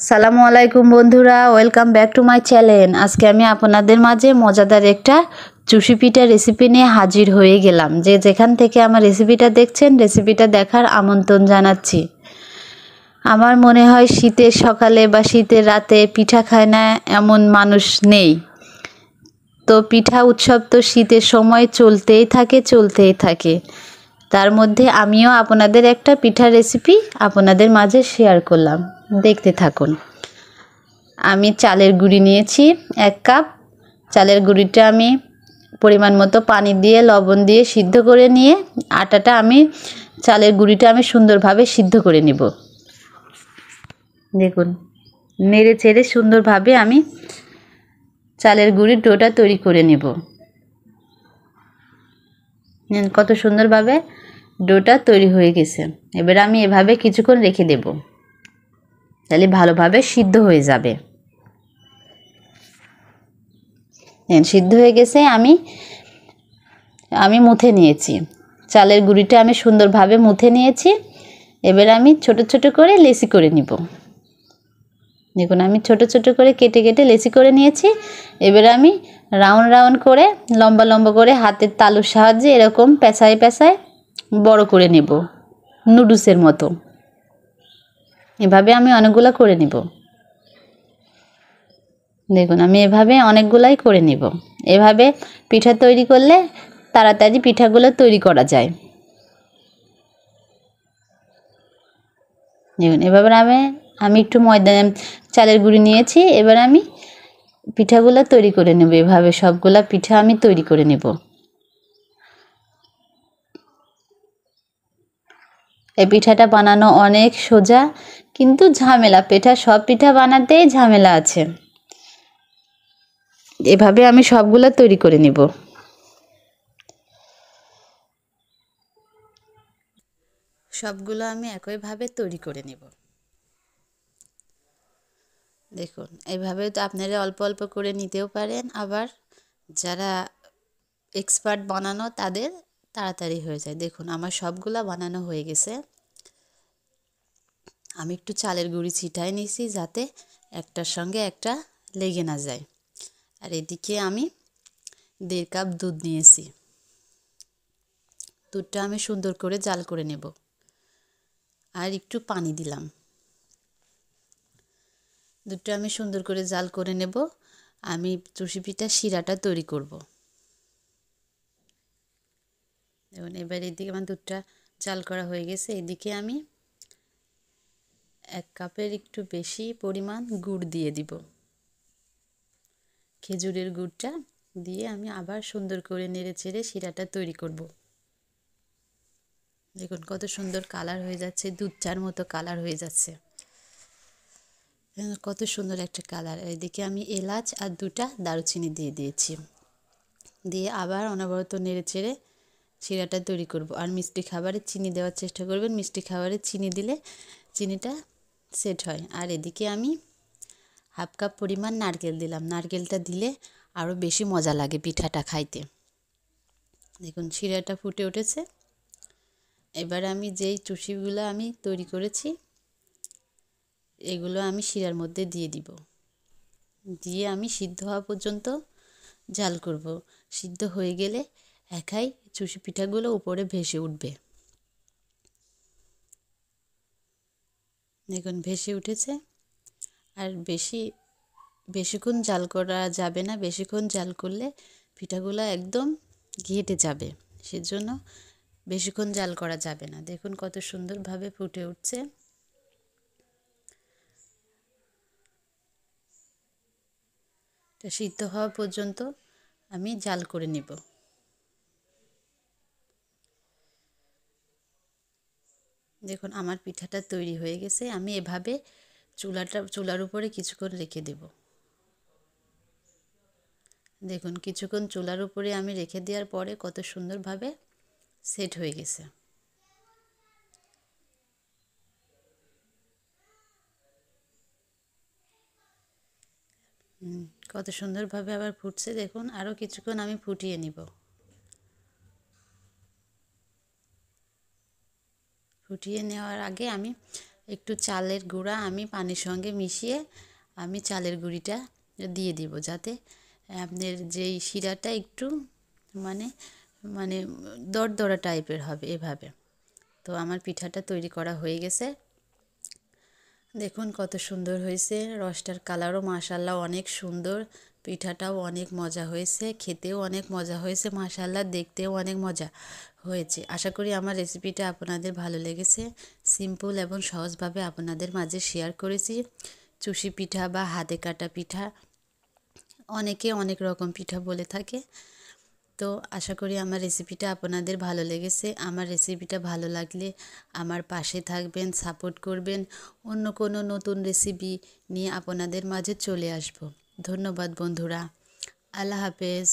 আসসালামু আলাইকুম বন্ধুরা, welcome back to my channel. আজকে আমি আপনাদের মাঝে মজাদার একটা চুষি পিঠা রেসিপি নিয়ে হাজির হয়ে গেলাম। যে যেখান থেকে আমার রেসিপিটা দেখছেন, রেসিপিটা দেখার আমন্ত্রণ জানাচ্ছি। আমার মনে হয় শীতের সকালে বা শীতের রাতে পিঠা খায় না এমন মানুষ নেই। তো পিঠা উৎসব তো শীতের সময় চলতেই থাকে। তার মধ্যে আমিও আপনাদের একটা পিঠা রেসিপি আপনাদের মাঝে শেয়ার করলাম, দেখতে থাকুন। আমি চালের গুঁড়ি নিয়েছি 1 কাপ। চালের গুঁড়িটা আমি পরিমাণ মতো পানি দিয়ে লবণ দিয়ে সিদ্ধ করে নিয়ে চালের গুঁড়িটা আমি সুন্দরভাবে সিদ্ধ করে নিব। দেখুন, নেড়ে চেড়ে সুন্দরভাবে আমি চালের গুঁড়ির ডোটা তৈরি করে নেব। কত সুন্দরভাবে ডোটা তৈরি হয়ে গেছে। এবার আমি এভাবে কিছুক্ষণ রেখে দেব, তাহলে ভালোভাবে সিদ্ধ হয়ে যাবে। সিদ্ধ হয়ে গেছে। আমি মুথে নিয়েছি চালের গুঁড়িটা, আমি সুন্দরভাবে মুথে নিয়েছি। এবার আমি ছোট ছোট করে লেচি করে নিব। দেখুন, আমি ছোট ছোট করে কেটে লেচি করে নিয়েছি। এবার আমি রাউন্ড করে লম্বা লম্বা করে হাতের তালুর সাহায্যে এরকম পেঁচায় বড় করে নেব, নুডলসের মতো। এভাবে আমি অনেকগুলো করে নিব। দেখুন, আমি এভাবে অনেকগুলাই করে নিব। এভাবে পিঠা তৈরি করলে তাড়াতাড়ি পিঠাগুলো তৈরি করা যায়। দেখুন, এভাবে আমি একটু চালের গুঁড়ি নিয়েছি। এবার আমি পিঠাগুলো তৈরি করে নেব। এভাবে সবগুলা পিঠা আমি তৈরি করে নেব। এই পিঠাটা বানানো অনেক সোজা, কিন্তু ঝামেলা। সব পিঠা বানাতেই ঝামেলা আছে। এভাবে আমি সবগুলা তৈরি করে নেব। সবগুলো আমি একইভাবে তৈরি করে নেব। দেখুন, এইভাবে তো আপনারা অল্প অল্প করে নিতেও পারেন, আবার যারা এক্সপার্ট বানানো তাদের তাড়াতাড়ি হয়ে যায়। দেখুন, আমার সবগুলা বানানো হয়ে গেছে। আমি একটু চালের গুঁড়ি ছিটাই নিয়েছি যাতে একটার সঙ্গে একটা লেগে না যায়। আর এদিকে আমি 1.5 কাপ দুধ নিয়েছি। দুধটা আমি সুন্দর করে জাল করে নেব। আর একটু পানি দিলাম। দুধটা আমি সুন্দর করে জাল করে নেব। আমি চুষি পিঠার শিরাটা তৈরি করব। এবং এবার এদিকে আমার দুধটা জাল করা হয়ে গেছে। এদিকে আমি 1 কাপের একটু বেশি পরিমাণ গুড় দিয়ে দিব। খেজুরের গুড়টা দিয়ে আমি আবার সুন্দর করে নেড়ে চেড়ে শিরাটা তৈরি করব। দেখুন, কত সুন্দর কালার হয়ে যাচ্ছে, দুধ চার মতো কালার হয়ে যাচ্ছে। কত সুন্দর একটা কালার। এদিকে আমি এলাচ আর 2টা দারুচিনি দিয়ে দিয়েছি। দিয়ে আবার অনবরত নেড়ে চেড়ে শিরাটা তৈরি করব। আর মিষ্টি খাবারে চিনি দেওয়ার চেষ্টা করবেন। মিষ্টি খাবারে চিনি দিলে চিনিটা সেট হয়। আর এদিকে আমি 1/2 কাপ পরিমাণ নারকেল দিলাম। নারকেলটা দিলে আরও বেশি মজা লাগে পিঠাটা খাইতে। দেখুন, শিরাটা ফুটে উঠেছে। এবার আমি যেই চুষিগুলো আমি তৈরি করেছি এগুলো আমি শিরার মধ্যে দিয়ে দিব। দিয়ে আমি সিদ্ধ হওয়া পর্যন্ত জাল করব। সিদ্ধ হয়ে গেলে একাই চুষি পিঠাগুলো উপরে ভেসে উঠবে। দেখুন, ভেসে উঠেছে। আর বেশিক্ষণ জাল করা যাবে না। বেশিক্ষণ জাল করলে পিঠাগুলো একদম ঘেটে যাবে। সেজন্য বেশিক্ষণ জাল করা যাবে না। দেখুন, কত সুন্দরভাবে ফুটে উঠছে। এটা সিদ্ধ হওয়া পর্যন্ত আমি জাল করে নেব। দেখুন, আমার পিঠাটা তৈরি হয়ে গেছে। আমি এভাবে চুলার উপরে কিছুক্ষণ রেখে দেব। দেখুন, কিছুক্ষণ চুলার উপরে আমি রেখে দেওয়ার পরে কত সুন্দরভাবে সেট হয়ে গেছে। কত সুন্দরভাবে আবার ফুটছে। দেখুন, আরও কিছুক্ষণ আমি ফুটিয়ে নিব। ফুটিয়ে নেওয়ার আগে আমি একটু চালের গুঁড়া আমি পানির সঙ্গে মিশিয়ে আমি চালের গুঁড়িটা দিয়ে দিব, যাতে আপনার যেই শিরাটা একটু মানে মানে দরদরা টাইপের হবে এভাবে। তো আমার পিঠাটা তৈরি করা হয়ে গেছে। দেখুন কত সুন্দর হয়েছে, রসটার কালারও মাশাল্লাহ অনেক সুন্দর, পিঠাটাও অনেক মজা হয়েছে, খেতেও অনেক মজা হয়েছে মাশাল্লাহ, দেখতেও অনেক মজা হয়েছে। আশা করি আমার রেসিপিটা আপনাদের ভালো লেগেছে। সিম্পল এবং সহজভাবে আপনাদের মাঝে শেয়ার করেছি। চুষি পিঠা বা হাতে কাটা পিঠা, অনেকে অনেক রকম পিঠা বলে থাকে। তো আশা করি আমার রেসিপিটা আপনাদের ভালো লেগেছে। আমার রেসিপিটা ভালো লাগলে আমার পাশে থাকবেন, সাপোর্ট করবেন। অন্য কোনো নতুন রেসিপি নিয়ে আপনাদের মাঝে চলে আসব। ধন্যবাদ বন্ধুরা, আল্লাহ হাফেজ।